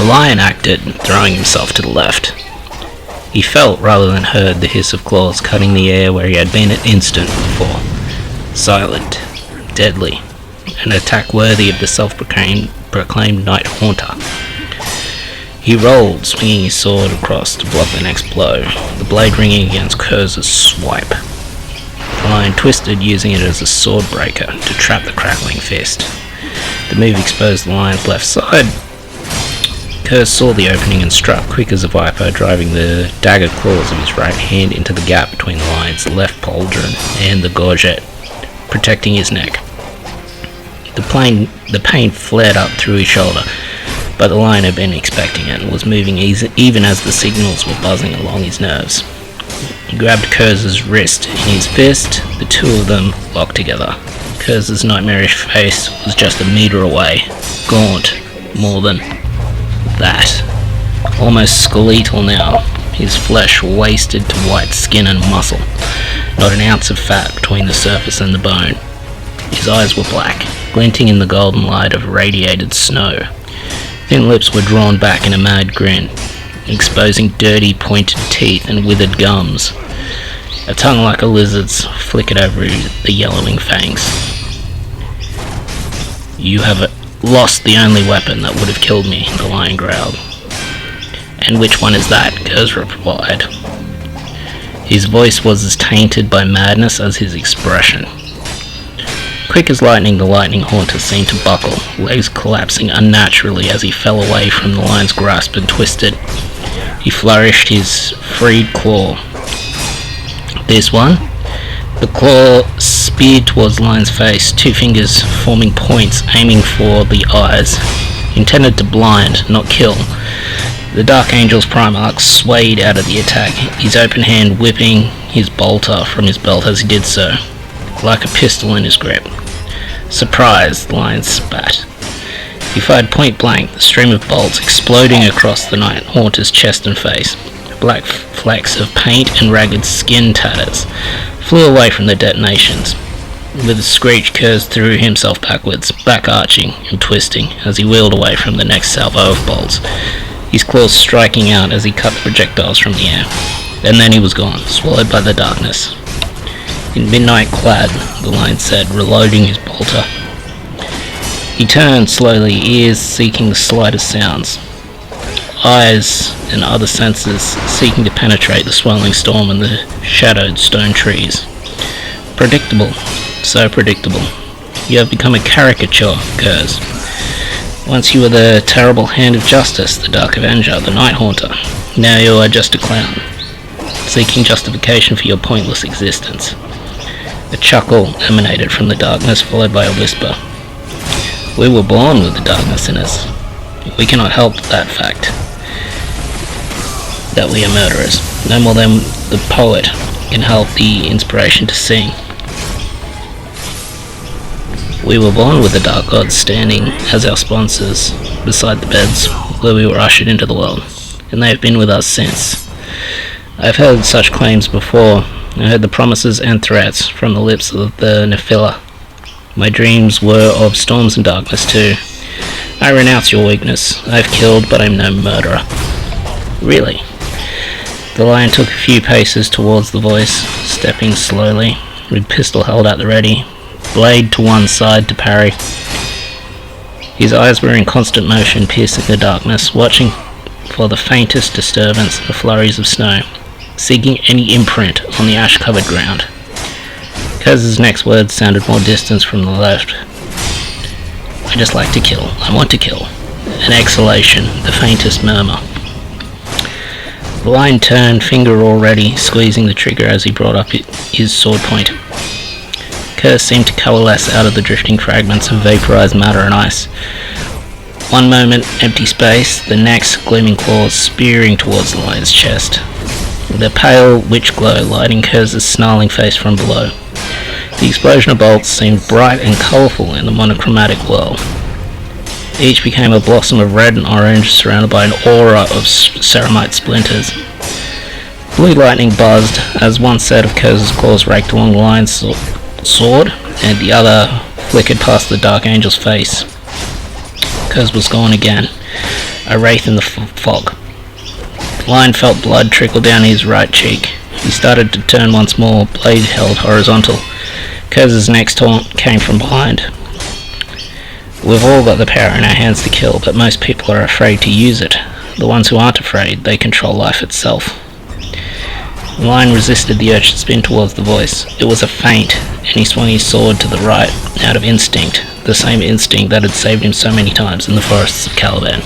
lion acted, throwing himself to the left. He felt rather than heard the hiss of claws cutting the air where he had been an instant before. Silent, deadly, an attack worthy of the self-proclaimed Night Haunter. He rolled, swinging his sword across to block the next blow, the blade ringing against Curze's swipe. The lion twisted, using it as a sword breaker to trap the crackling fist. The move exposed the lion's left side. Curze saw the opening and struck quick as a viper, driving the dagger claws of his right hand into the gap between the lion's left pauldron and the gorget, protecting his neck. The pain flared up through his shoulder, but the lion had been expecting it and was moving even as the signals were buzzing along his nerves. He grabbed Curze's wrist in his fist, the two of them locked together. Curze's nightmarish face was just a meter away, gaunt, more than that. Almost skeletal now, his flesh wasted to white skin and muscle, not an ounce of fat between the surface and the bone. His eyes were black, glinting in the golden light of radiated snow. Thin lips were drawn back in a mad grin, exposing dirty pointed teeth and withered gums. A tongue like a lizard's flickered over the yellowing fangs. "You have lost the only weapon that would have killed me," the lion growled. "And which one is that?" Curze replied. His voice was as tainted by madness as his expression. Quick as lightning, the lightning haunter seemed to buckle, legs collapsing unnaturally as he fell away from the lion's grasp and twisted. He flourished his freed claw. "This one?" The claw speared towards the lion's face, two fingers forming points, aiming for the eyes, intended to blind, not kill. The Dark Angel's Primarch swayed out of the attack, his open hand whipping his bolter from his belt as he did so, like a pistol in his grip. Surprised, the lion spat. He fired point blank, the stream of bolts exploding across the Night Haunter's chest and face. Black flecks of paint and ragged skin tatters flew away from the detonations. With a screech, Curze threw himself backwards, back arching and twisting as he wheeled away from the next salvo of bolts, his claws striking out as he cut the projectiles from the air. And then he was gone, swallowed by the darkness. "In midnight clad," the lion said, reloading his bolter. He turned slowly, ears seeking the slightest sounds, eyes and other senses seeking to penetrate the swirling storm and the shadowed stone trees. Predictable, so predictable. You have become a caricature, Curze. Once you were the terrible hand of justice, the Dark Avenger, the Night Haunter. Now you are just a clown, seeking justification for your pointless existence. A chuckle emanated from the darkness, followed by a whisper. "We were born with the darkness in us. We cannot help that fact, that we are murderers, no more than the poet can help the inspiration to sing. We were born with the dark gods standing as our sponsors beside the beds where we were ushered into the world, and they have been with us since. I've heard such claims before. I heard the promises and threats from the lips of the Nephilah. My dreams were of storms and darkness too. I renounce your weakness. I've killed, but I'm no murderer." "Really?" The lion took a few paces towards the voice, stepping slowly, with pistol held at the ready, blade to one side to parry. His eyes were in constant motion, piercing the darkness, watching for the faintest disturbance in the flurries of snow, seeking any imprint on the ash-covered ground. Curze's next words sounded more distant from the left. "I just like to kill. I want to kill." An exhalation, the faintest murmur. The lion turned, finger already squeezing the trigger as he brought up his sword point. Curze seemed to coalesce out of the drifting fragments of vaporized matter and ice. One moment, empty space, the next, gleaming claws spearing towards the lion's chest. The pale witch glow lighting Curze's snarling face from below. The explosion of bolts seemed bright and colourful in the monochromatic whirl. Each became a blossom of red and orange, surrounded by an aura of ceramite splinters. Blue lightning buzzed as one set of Curze's claws raked along the lion's sword, and the other flickered past the Dark Angel's face. Curze was gone again, a wraith in the fog. The lion felt blood trickle down his right cheek. He started to turn once more, blade held horizontal. Curze's next taunt came from behind. We've all got the power in our hands to kill, but most people are afraid to use it. The ones who aren't afraid, they control life itself. The lion resisted the urge to spin towards the voice. It was a feint, and he swung his sword to the right, out of instinct, the same instinct that had saved him so many times in the forests of Caliban.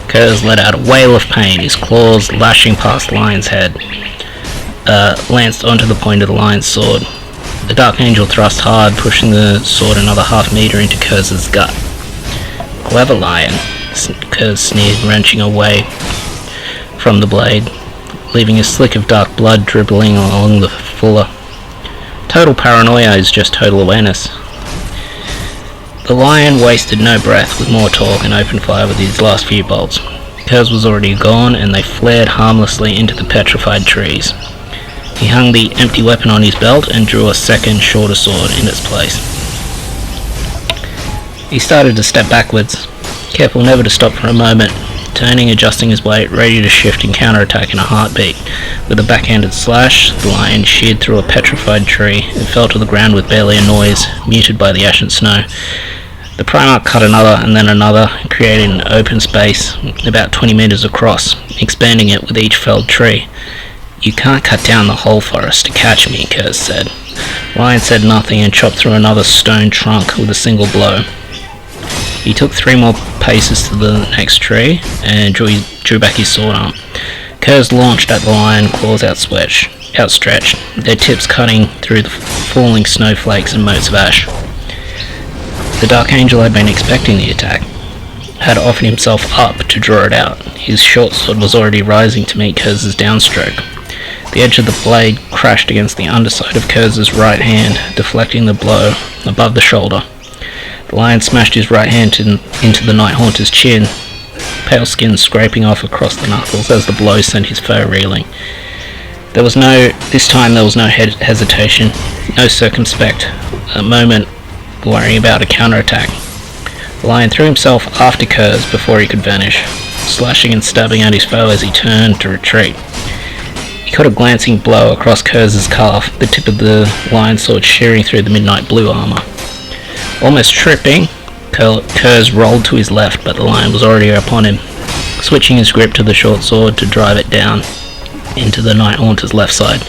Curze let out a wail of pain, his claws lashing past the lion's head, lanced onto the point of the lion's sword. The Dark Angel thrust hard, pushing the sword another half-meter into Curze's gut. Clever lion, Curze sneered, wrenching away from the blade, leaving a slick of dark blood dribbling along the fuller. Total paranoia is just total awareness. The lion wasted no breath with more talk and opened fire with his last few bolts. Curze was already gone, and they flared harmlessly into the petrified trees. He hung the empty weapon on his belt and drew a second, shorter sword in its place. He started to step backwards, careful never to stop for a moment, turning, adjusting his weight, ready to shift and counterattack in a heartbeat. With a backhanded slash, the lion sheared through a petrified tree and fell to the ground with barely a noise, muted by the ash and snow. The Primarch cut another and then another, creating an open space about 20 meters across, expanding it with each felled tree. "You can't cut down the whole forest to catch me," Curze said. Lion said nothing and chopped through another stone trunk with a single blow. He took 3 more paces to the next tree and drew back his sword arm. Curze launched at the lion, claws outstretched, their tips cutting through the falling snowflakes and motes of ash. The Dark Angel had been expecting the attack, had offered himself up to draw it out. His short sword was already rising to meet Curze's downstroke. The edge of the blade crashed against the underside of Curze's right hand, deflecting the blow above the shoulder. The lion smashed his right hand into the Night Haunter's chin, pale skin scraping off across the knuckles as the blow sent his foe reeling. This time there was no hesitation, no circumspect moment worrying about a counterattack. The lion threw himself after Curze before he could vanish, slashing and stabbing at his foe as he turned to retreat. He caught a glancing blow across Curze's calf, the tip of the lion's sword shearing through the midnight blue armor. Almost tripping, Curze rolled to his left, but the lion was already upon him, switching his grip to the short sword to drive it down into the Night Haunter's left side.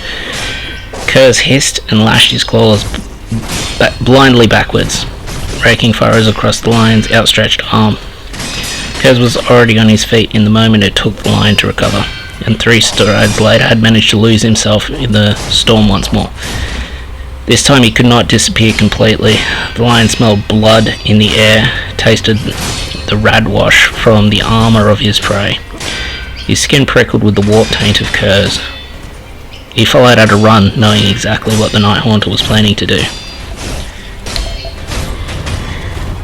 Curze hissed and lashed his claws blindly backwards, raking furrows across the lion's outstretched arm. Curze was already on his feet in the moment it took the lion to recover, and 3 strides later had managed to lose himself in the storm once more. This time he could not disappear completely. The lion smelled blood in the air, tasted the radwash from the armor of his prey. His skin prickled with the warp taint of Curze. He followed at a run, knowing exactly what the Night Haunter was planning to do.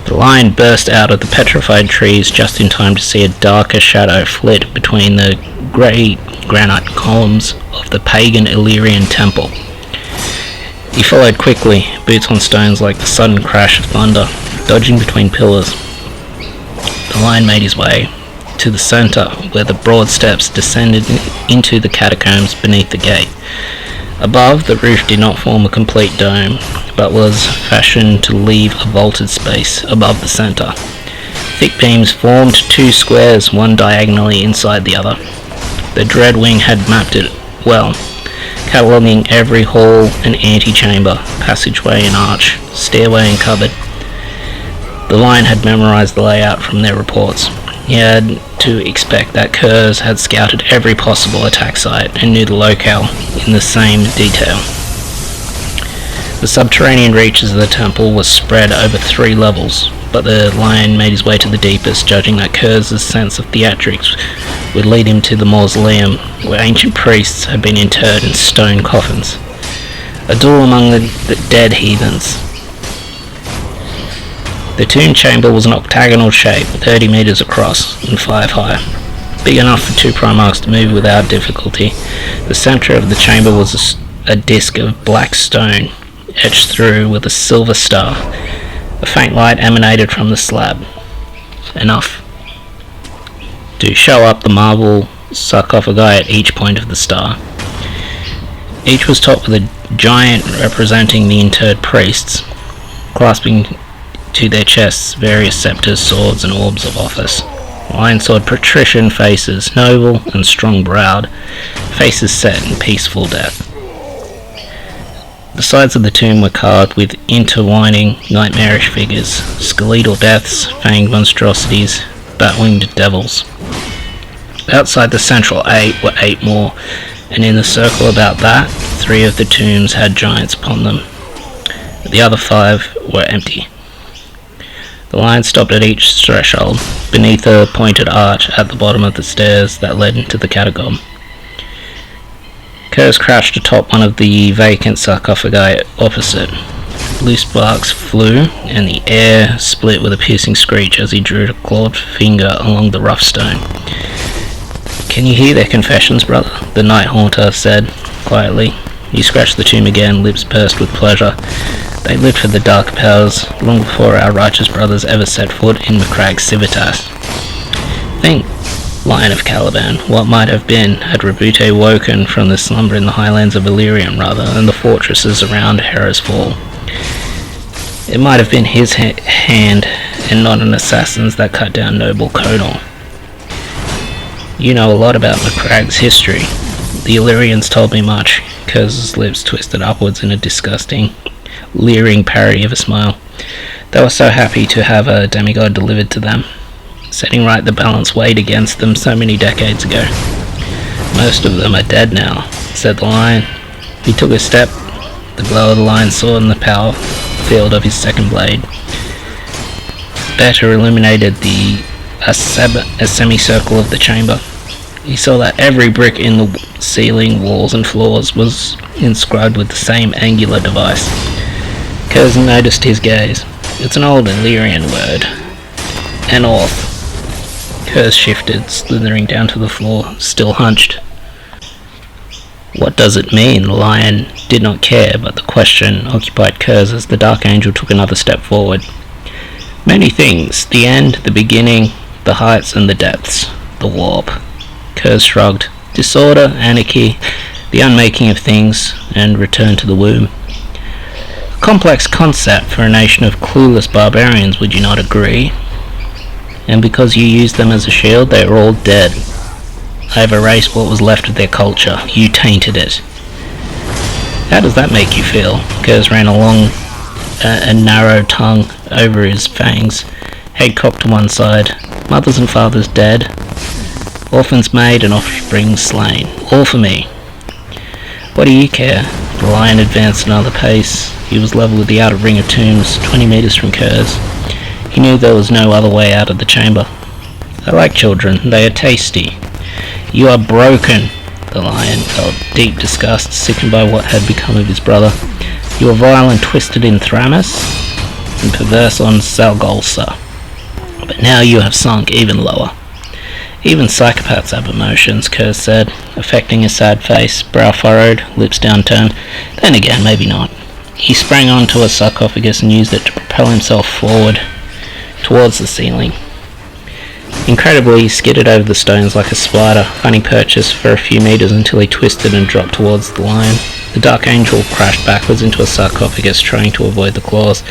The lion burst out of the petrified trees just in time to see a darker shadow flit between the grey granite columns of the pagan Illyrian temple. He followed quickly, boots on stones like the sudden crash of thunder, dodging between pillars. The lion made his way to the centre, where the broad steps descended into the catacombs beneath the gate. Above, the roof did not form a complete dome, but was fashioned to leave a vaulted space above the centre. Thick beams formed 2 squares, one diagonally inside the other. The Dreadwing had mapped it well, cataloguing every hall and antechamber, passageway and arch, stairway and cupboard. The lion had memorized the layout from their reports. He had to expect that Curze had scouted every possible attack site and knew the locale in the same detail. The subterranean reaches of the temple was spread over 3 levels, but the lion made his way to the deepest, judging that Curze's sense of theatrics would lead him to the mausoleum, where ancient priests had been interred in stone coffins. A duel among the dead heathens. The tomb chamber was an octagonal shape, 30 meters across and 5 high, big enough for 2 Primarchs to move without difficulty. The center of the chamber was a disc of black stone, etched through with a silver star. A faint light emanated from the slab. enough to show up the marble sarcophagi at each point of the star. Each was topped with a giant representing the interred priests, clasping to their chests various scepters, swords, and orbs of office. Lion-sword patrician faces, noble and strong-browed, faces set in peaceful death. The sides of the tomb were carved with intertwining, nightmarish figures, skeletal deaths, fanged monstrosities, bat-winged devils. Outside the central 8 were 8 more, and in the circle about that, 3 of the tombs had giants upon them. The other 5 were empty. The lion stopped at each threshold, beneath a pointed arch at the bottom of the stairs that led into the catacomb. Curze crouched atop one of the vacant sarcophagi opposite. Blue sparks flew, and the air split with a piercing screech as he drew a clawed finger along the rough stone. "Can you hear their confessions, brother?" the Night Haunter said quietly. He scratched the tomb again, lips pursed with pleasure. "They lived for the dark powers long before our righteous brothers ever set foot in Macrag's civitas. Think, Lion of Caliban, what might have been had Rebute woken from the slumber in the highlands of Illyrium rather than the fortresses around Hera's fall. It might have been his hand and not an assassin's that cut down noble Conor. You know a lot about Macrag's history. The Illyrians told me much." Curze's lips twisted upwards in a disgusting, leering parody of a smile. "They were so happy to have a demigod delivered to them, setting right the balance weighed against them so many decades ago. Most of them are dead now," said the lion. He took a step, the glow of the lion's sword and the power field of his second blade better illuminated a semicircle of the chamber. He saw that every brick in the ceiling, walls and floors was inscribed with the same angular device. Curze noticed his gaze. "It's an old Illyrian word. Anorth." Curze shifted, slithering down to the floor, still hunched. "What does it mean?" The lion did not care, but the question occupied Curze as the Dark Angel took another step forward. "Many things. The end, the beginning, the heights and the depths. The warp." Curze shrugged. "Disorder, anarchy, the unmaking of things, and return to the womb. A complex concept for a nation of clueless barbarians, would you not agree? And because you used them as a shield, they are all dead. I have erased what was left of their culture. You tainted it. How does that make you feel?" Curze ran along a narrow tongue over his fangs, head cocked to one side. "Mothers and fathers dead. Orphans made and offspring slain. All for me. What do you care?" The lion advanced another pace. He was level with the outer ring of tombs, 20 meters from Curze. He knew there was no other way out of the chamber. "I like children. They are tasty." "You are broken." The lion felt deep disgust, sickened by what had become of his brother. "You are vile and twisted in Thramis, and perverse on Salgolsa. But now you have sunk even lower." "Even psychopaths have emotions," Curze said, affecting a sad face, brow furrowed, lips downturned. "Then again, maybe not." He sprang onto a sarcophagus and used it to propel himself forward towards the ceiling. Incredibly, he skidded over the stones like a spider, finding purchase for a few meters until he twisted and dropped towards the lion. The Dark Angel crashed backwards into a sarcophagus, trying to avoid the claws.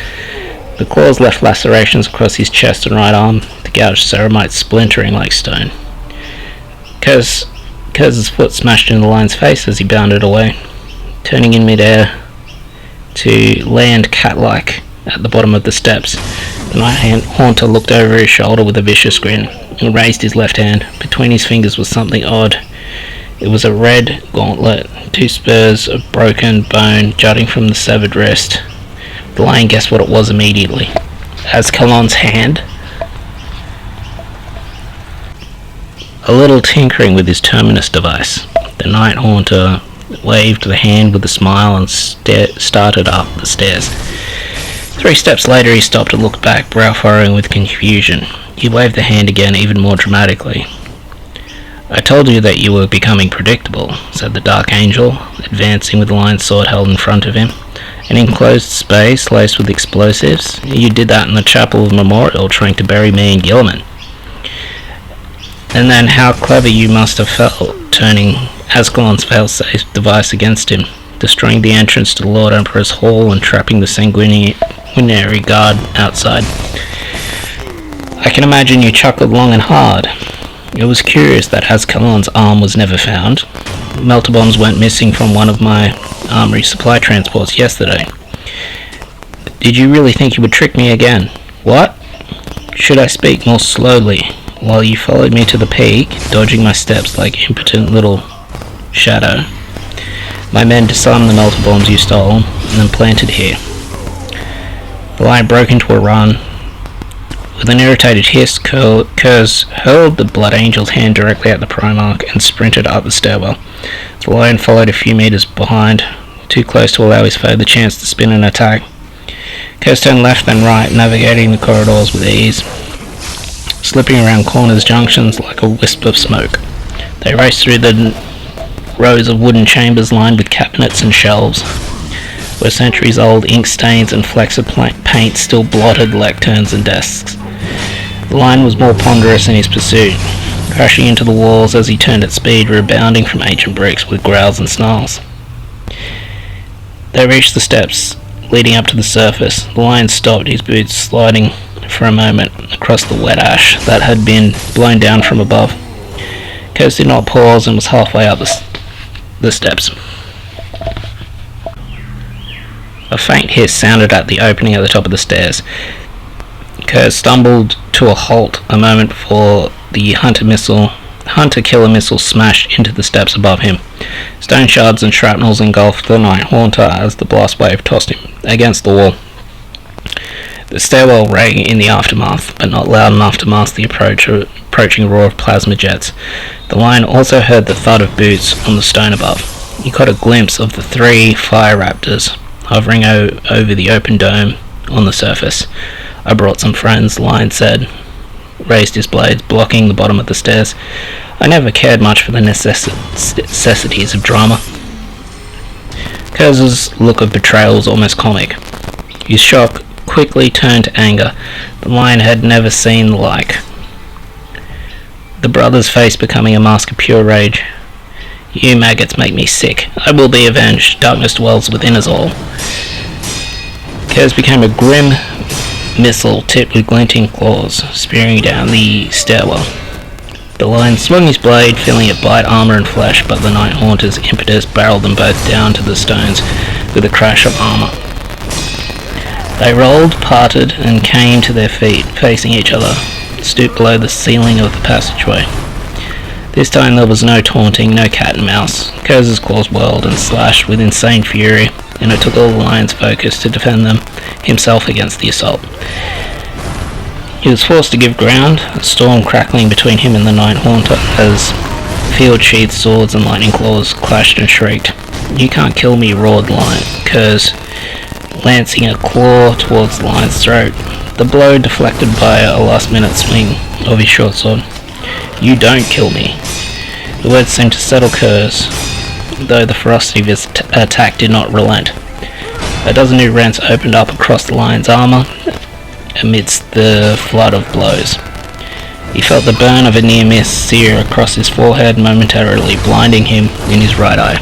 The claws left lacerations across his chest and right arm, the gouged ceramite splintering like stone. Curze's foot smashed into the lion's face as he bounded away, turning in midair to land cat-like at the bottom of the steps. The Night Haunter looked over his shoulder with a vicious grin and raised his left hand. Between his fingers was something odd. It was a red gauntlet, 2 spurs of broken bone jutting from the severed wrist. The lion guessed what it was immediately. Azkalan's hand? A little tinkering with his terminus device, the Night Haunter waved the hand with a smile and started up the stairs. 3 steps later he stopped and looked back, brow furrowing with confusion. He waved the hand again, even more dramatically. "I told you that you were becoming predictable," said the Dark Angel, advancing with the lion's sword held in front of him. "An enclosed space laced with explosives? You did that in the Chapel of Memorial, trying to bury me and Gilman." And then how clever you must have felt turning Ascalon's failsafe device against him, destroying the entrance to the Lord Emperor's Hall and trapping the sanguinary guard outside. I can imagine you chuckled long and hard. It was curious that Ascalon's arm was never found. Melter bombs went missing from one of my armory supply transports yesterday. Did you really think you would trick me again? What? Should I speak more slowly, while you followed me to the peak, dodging my steps like impotent little shadow? My men disarmed the melter bombs you stole, and then planted here. The line broke into a run. With an irritated hiss, Curze hurled the Blood Angel's hand directly at the Primarch and sprinted up the stairwell. The lion followed a few meters behind, too close to allow his foe the chance to spin and attack. Curze turned left and right, navigating the corridors with ease, slipping around corners, junctions like a wisp of smoke. They raced through the rows of wooden chambers lined with cabinets and shelves, where centuries-old ink stains and flecks of paint still blotted lecterns and desks. The line was more ponderous in his pursuit, crashing into the walls as he turned at speed, rebounding from ancient bricks with growls and snarls. They reached the steps leading up to the surface. The lion stopped, his boots sliding for a moment across the wet ash that had been blown down from above. Curze did not pause and was halfway up the steps. A faint hiss sounded at the opening at the top of the stairs. Curze stumbled to a halt a moment before the hunter-killer missile smashed into the steps above him. Stone shards and shrapnels engulfed the Night Haunter as the blast wave tossed him against the wall. The stairwell rang in the aftermath, but not loud enough to mask the approaching roar of plasma jets. The lion also heard the thud of boots on the stone above. He caught a glimpse of the 3 fire raptors hovering over the open dome on the surface. I brought some friends, the lion said, raised his blades, blocking the bottom of the stairs. I never cared much for the necessities of drama. Curze's look of betrayal was almost comic. His shock quickly turned to anger. The lion had never seen the like. The brother's face becoming a mask of pure rage. You maggots make me sick. I will be avenged. Darkness dwells within us all. Curze became a grim missile tipped with glinting claws, spearing down the stairwell. The lion swung his blade, feeling it bite armor and flesh, but the Night Haunter's impetus barreled them both down to the stones with a crash of armor. They rolled, parted, and came to their feet, facing each other, stooped below the ceiling of the passageway. This time there was no taunting, no cat and mouse. Curze's claws whirled and slashed with insane fury, and it took all the lion's focus to defend himself against the assault. He was forced to give ground, a storm crackling between him and the Night Haunter as field-sheathed swords and lightning claws clashed and shrieked. You can't kill me, roared Curze, lancing a claw towards the lion's throat, the blow deflected by a last-minute swing of his short sword. You don't kill me. The words seemed to settle Curze, though the ferocity of his attack did not relent. A dozen new rents opened up across the lion's armor amidst the flood of blows. He felt the burn of a near-miss sear across his forehead, momentarily blinding him in his right eye.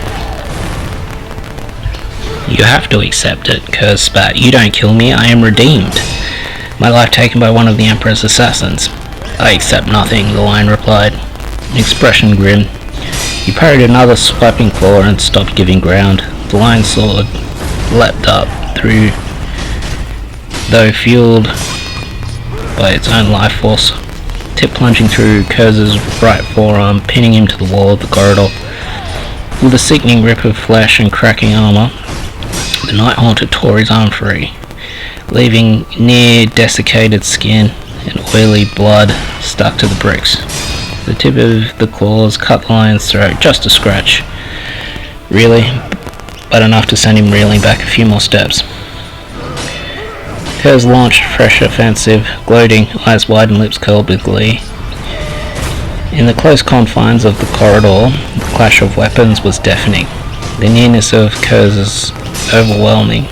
You have to accept it, Curze spat. You don't kill me, I am redeemed. My life taken by one of the Emperor's assassins. I accept nothing, the lion replied, expression grim. He parried another swiping claw and stopped giving ground. The lion's sword leapt up through, though fueled by its own life force, tip plunging through Curze's right forearm, pinning him to the wall of the corridor. With a sickening rip of flesh and cracking armor, the Night Haunter tore his arm free, leaving near desiccated skin and oily blood stuck to the bricks. The tip of the claws cut the lion's throat, just a scratch, really, but enough to send him reeling back a few more steps. Curze launched a fresh offensive, gloating, eyes wide and lips curled with glee. In the close confines of the corridor, the clash of weapons was deafening. The nearness of Curze's overwhelming,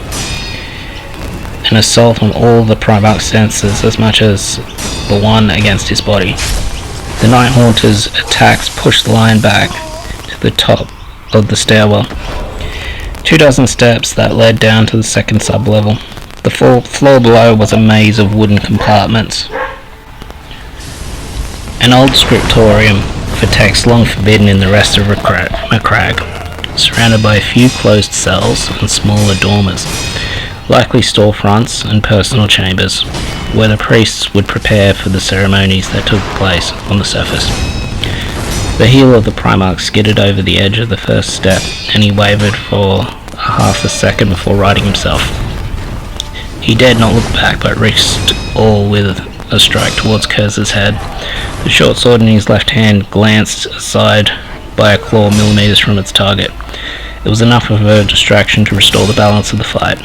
an assault on all the Primarch's senses as much as the one against his body. The Night Haunter's attacks pushed the lion back to the top of the stairwell. 24 steps that led down to the second sub-level. The floor below was a maze of wooden compartments. An old scriptorium for text long forbidden in the rest of Macragge, surrounded by a few closed cells and smaller dormers, likely storefronts and personal chambers, where the priests would prepare for the ceremonies that took place on the surface. The heel of the Primarch skidded over the edge of the first step, and he wavered for half a second before righting himself. He dared not look back, but risked all with a strike towards Curze's head. The short sword in his left hand glanced aside by a claw millimeters from its target. It was enough of a distraction to restore the balance of the fight.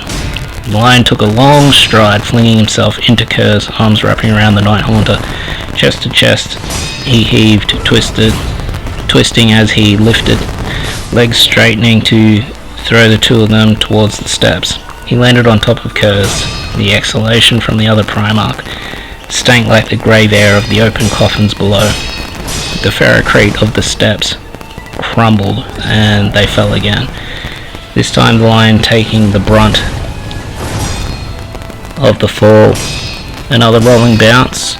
The lion took a long stride, flinging himself into Curze, arms wrapping around the Night Haunter. Chest to chest, he heaved, twisting as he lifted, legs straightening to throw the two of them towards the steps. He landed on top of Curze. The exhalation from the other Primarch stank like the grave air of the open coffins below. The ferrocrete of the steps crumbled, and they fell again. This time the lion taking the brunt of the fall. Another rolling bounce.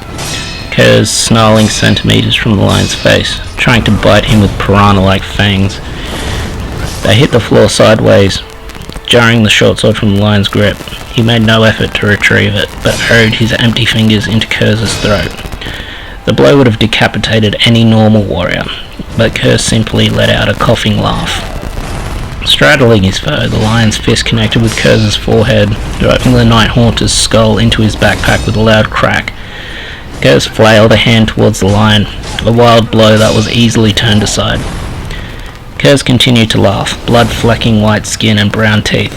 Curze snarling centimeters from the lion's face, trying to bite him with piranha-like fangs. They hit the floor sideways, jarring the short sword from the lion's grip. He made no effort to retrieve it, but burrowed his empty fingers into Curze's throat. The blow would have decapitated any normal warrior, but Curze simply let out a coughing laugh. Straddling his foe, the lion's fist connected with Curze's forehead, driving the Night Haunter's skull into his backpack with a loud crack. Curze flailed a hand towards the lion, a wild blow that was easily turned aside. Curze continued to laugh, blood flecking white skin and brown teeth.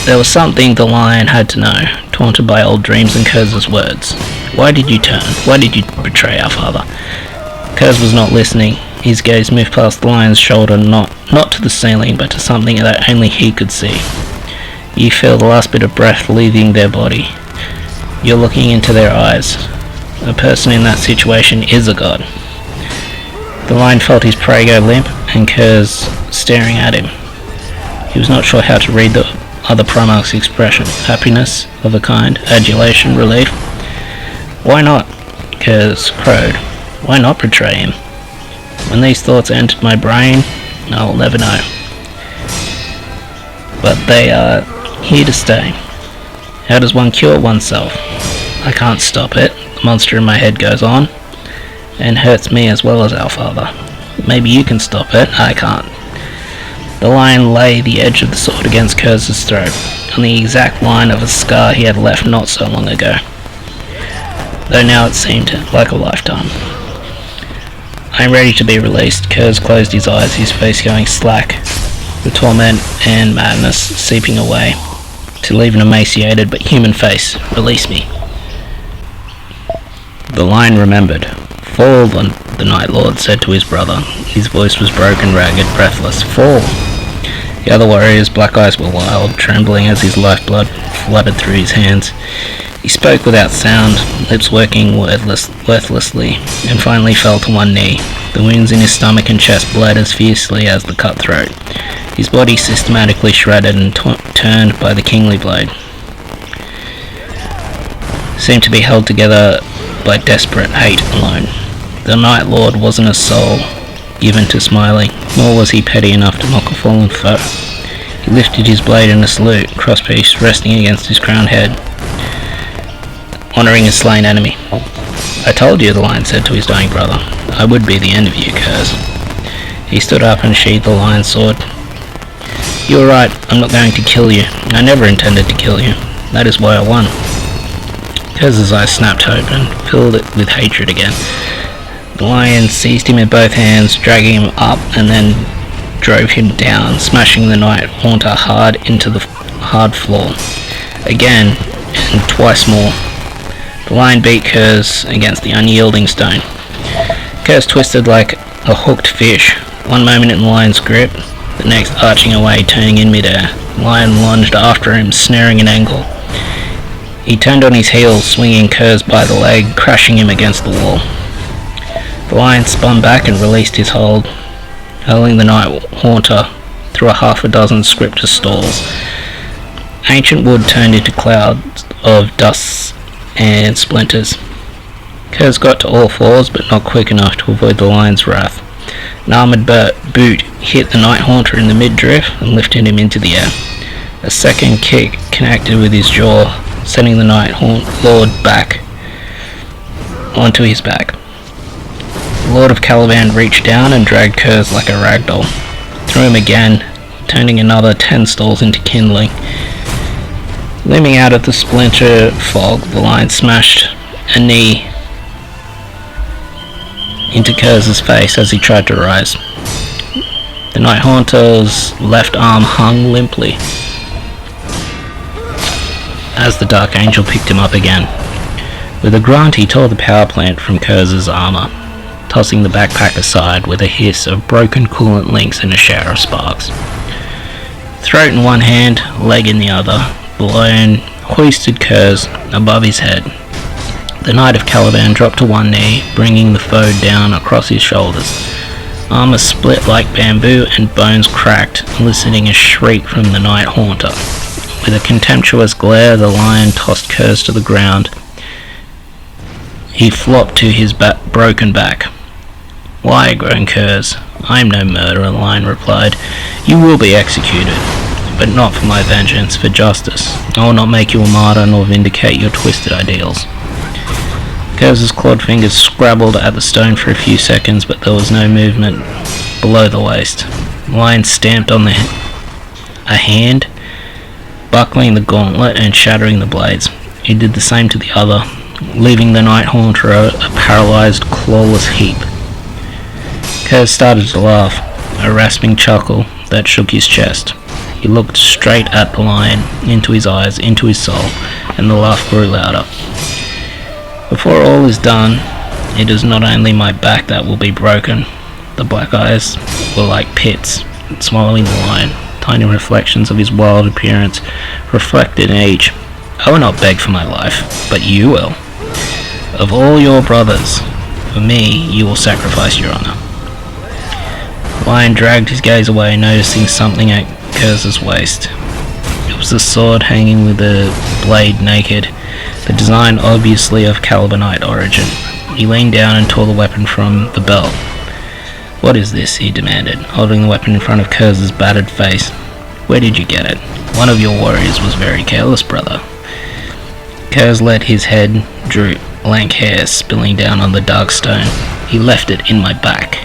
There was something the lion had to know, taunted by old dreams and Curze's words. Why did you turn? Why did you betray our father? Curze was not listening. His gaze moved past the lion's shoulder, not to the ceiling, but to something that only he could see. You feel the last bit of breath leaving their body. You're looking into their eyes. A person in that situation is a god. The lion felt his prey go limp, and Curze staring at him. He was not sure how to read the other Primarch's expression. Happiness of a kind, adulation, relief. Why not? Curze crowed. Why not betray him? When these thoughts entered my brain, I'll never know. But they are here to stay. How does one cure oneself? I can't stop it. The monster in my head goes on, and hurts me as well as our father. Maybe you can stop it, I can't. The lion lay the edge of the sword against Curze's throat, on the exact line of a scar he had left not so long ago, though now it seemed like a lifetime. I am ready to be released. Curze closed his eyes, his face going slack, the torment and madness seeping away, to leave an emaciated but human face. Release me. The lion remembered. Fall, the Night Lord said to his brother. His voice was broken, ragged, breathless. Fall! The other warrior's black eyes were wild, trembling as his lifeblood flooded through his hands. He spoke without sound, lips working worthlessly, and finally fell to one knee. The wounds in his stomach and chest bled as fiercely as the cut throat. His body systematically shredded and turned by the kingly blade seemed to be held together by desperate hate alone. The Night Lord wasn't a soul given to smiling, nor was he petty enough to mock a fallen foe. He lifted his blade in a salute, crosspiece resting against his crowned head, honouring his slain enemy. I told you, the lion said to his dying brother, I would be the end of you, Curze. He stood up and sheathed the lion's sword. You were right, I'm not going to kill you. I never intended to kill you. That is why I won. Curze's eyes snapped open, filled with hatred again. The lion seized him in both hands, dragging him up, and then drove him down, smashing the Night Haunter hard into the hard floor. Again, and twice more. The lion beat Curze against the unyielding stone. Curze twisted like a hooked fish, one moment in the lion's grip, the next arching away, turning in midair. The lion lunged after him, snaring an angle. He turned on his heel, swinging Curze by the leg, crashing him against the wall. The lion spun back and released his hold, hurling the Night Haunter through a half a dozen scriptor stalls. Ancient wood turned into clouds of dust and splinters. Curze got to all fours, but not quick enough to avoid the lion's wrath. An armoured boot hit the Night Haunter in the midriff and lifted him into the air. A second kick connected with his jaw, sending the Night Lord back onto his back. The Lord of Caliban reached down and dragged Curze like a ragdoll. Threw him again, turning another 10 stalls into kindling. Looming out of the splinter fog, the lion smashed a knee into Curze's face as he tried to rise. The Night Haunter's left arm hung limply as the Dark Angel picked him up again. With a grunt, he tore the power plant from Curze's armor, tossing the backpack aside with a hiss of broken coolant links and a shower of sparks. Throat in one hand, leg in the other, the lion hoisted Curze above his head. The Knight of Caliban dropped to one knee, bringing the foe down across his shoulders. Armor split like bamboo and bones cracked, eliciting a shriek from the Night Haunter. With a contemptuous glare, the lion tossed Curze to the ground. He flopped to his broken back. "Why?" groaned Curze. "I am no murderer," the lion replied. "You will be executed, but not for my vengeance, for justice. I will not make you a martyr nor vindicate your twisted ideals." Curze's clawed fingers scrabbled at the stone for a few seconds, but there was no movement below the waist. The lion stamped on a hand, buckling the gauntlet and shattering the blades. He did the same to the other, leaving the Night Haunter a paralyzed, clawless heap. Curze started to laugh, a rasping chuckle that shook his chest. He looked straight at the lion, into his eyes, into his soul, and the laugh grew louder. "Before all is done, it is not only my back that will be broken." The black eyes were like pits, swallowing the lion, tiny reflections of his wild appearance reflected in each. "I will not beg for my life, but you will. Of all your brothers, for me you will sacrifice your honor." The lion dragged his gaze away, noticing something at Curze's waist. It was a sword hanging with the blade naked, the design obviously of Calibanite origin. He leaned down and tore the weapon from the belt. "What is this?" he demanded, holding the weapon in front of Curze's battered face. "Where did you get it? One of your warriors was very careless, brother." Curze let his head droop, lank hair spilling down on the dark stone. "He left it in my back."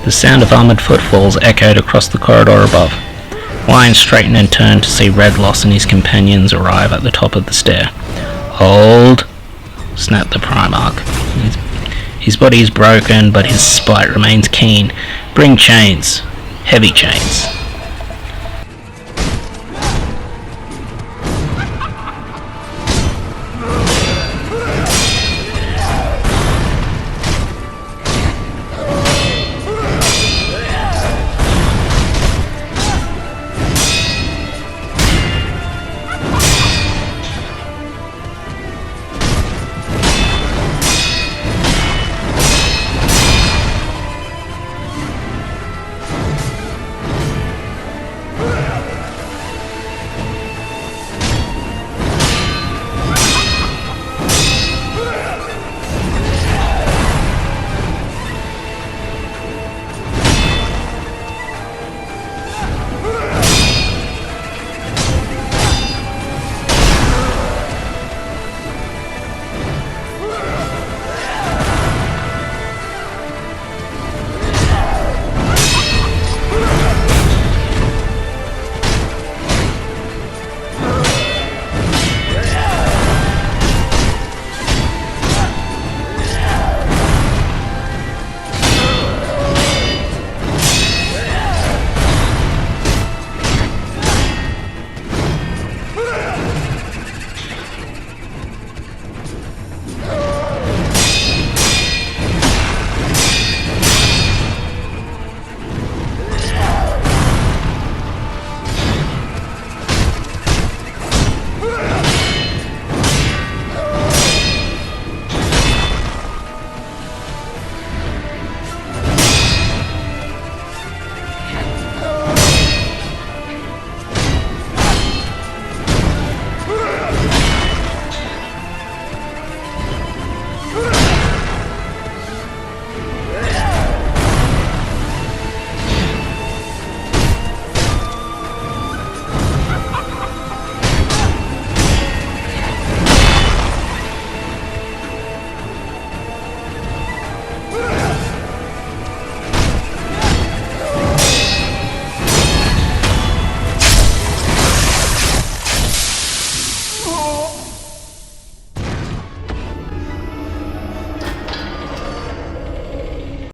The sound of armored footfalls echoed across the corridor above. Lion straightened and turned to see Redloss and his companions arrive at the top of the stair. "Hold!" snapped the Primarch. His body is broken, but his spite remains keen. "Bring chains. Heavy chains."